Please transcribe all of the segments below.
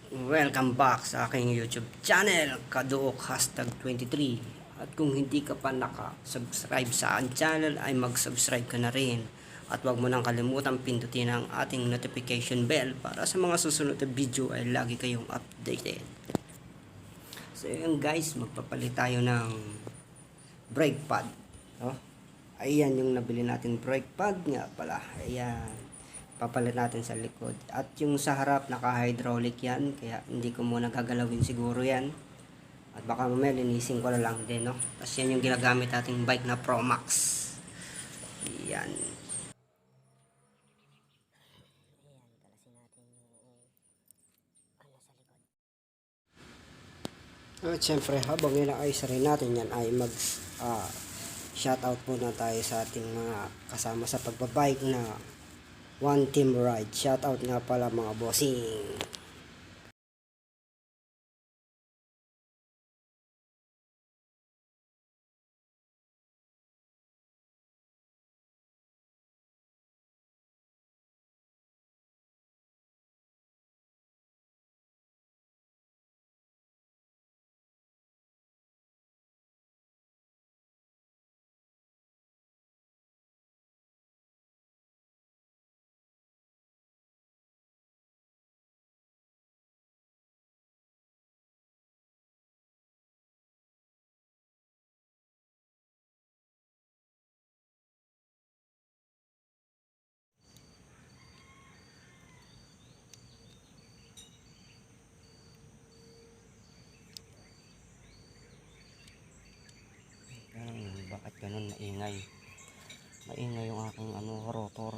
Welcome back sa aking YouTube channel, Kaduok #23. At kung hindi ka pa naka-subscribe sa aking channel ay mag-subscribe ka na rin. At huwag mo nang kalimutan pindutin ang ating notification bell para sa mga susunod na video ay lagi kayong updated. So yun guys, magpapalit tayo ng brake pad. Ayan yung nabili natin brake pad nga pala. Ayan. Papalit natin sa likod. At yung sa harap, naka-hydraulic yan. Kaya hindi ko muna gagalawin siguro yan. At baka mamaya linisin ko na lang din, no? Tapos yan yung ginagamit nating bike na Pro Max. Yan. At syempre, habang inaayos rin natin yan ay shoutout muna tayo sa ating mga kasama sa pagbabike na One Team Ride. Shoutout nga pala mga bossing. Bakit ganun maingay? Maingay yung aking rotor.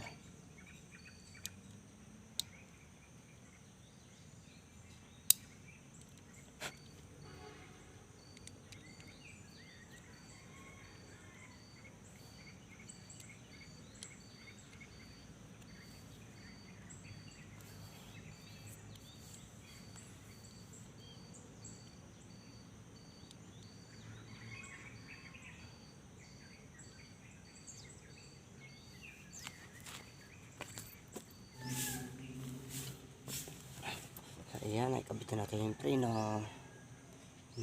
Ayan, ay kabitan natin yung preno.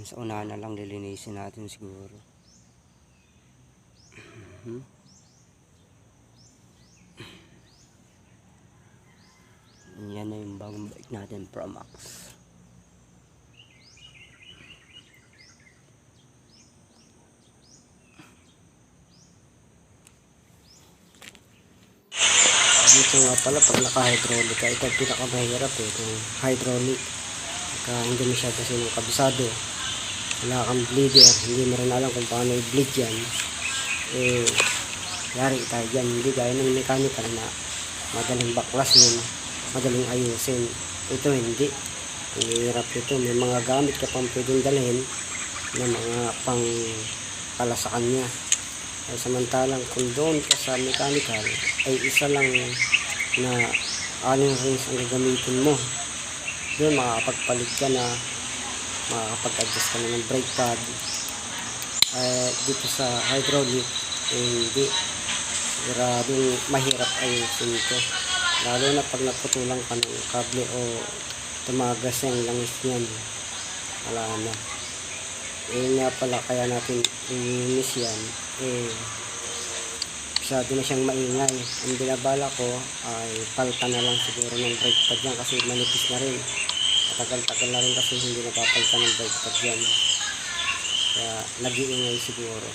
Sa unahan na lang lilinisin natin siguro. Yan na yung bagong bike natin, Pro Max. Dito nga pala pag naka-hydraulic ka, ito ang pinakamahirap itong hydraulic. Hindi masyado kasi ng kabisado, wala kang bleeder, hindi mo rin alam kung paano i-bleed yan, yari tayo dyan. Hindi gaya ng mechanical na madaling baklas yun, madaling ayusin. Ito hindi, ang hirap ito. May mga gamit ka pang pwedeng dalhin na mga pang pala sa kanya. Ay samantalang kung doon ka sa mechanical ay isa lang na aling rings ang gagamitin mo, doon makakapagpalit ka na, makakapag-adjust ka na ng brake pad. Dito sa hydraulic hindi, siguradong mahirap ayusin ito, lalo na pag naputulang ka ng kable o tumagas yung langis niyan, wala na. Nga pala kaya natin ilinis yan, masyado na siyang maingay. Ang binabala ko ay palta na lang siguro ng brake pad yan kasi manipis na rin. Matagal-tagal na rin kasi hindi napapalta ng brake pad yan, kaya nag-iingay siguro.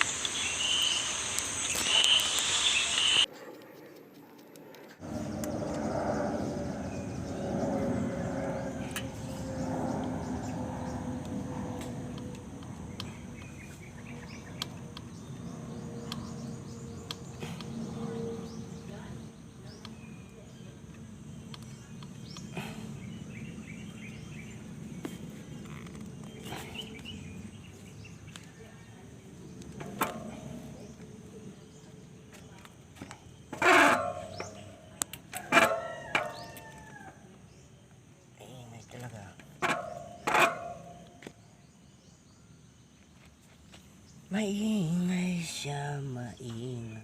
Maingay siya, maingay.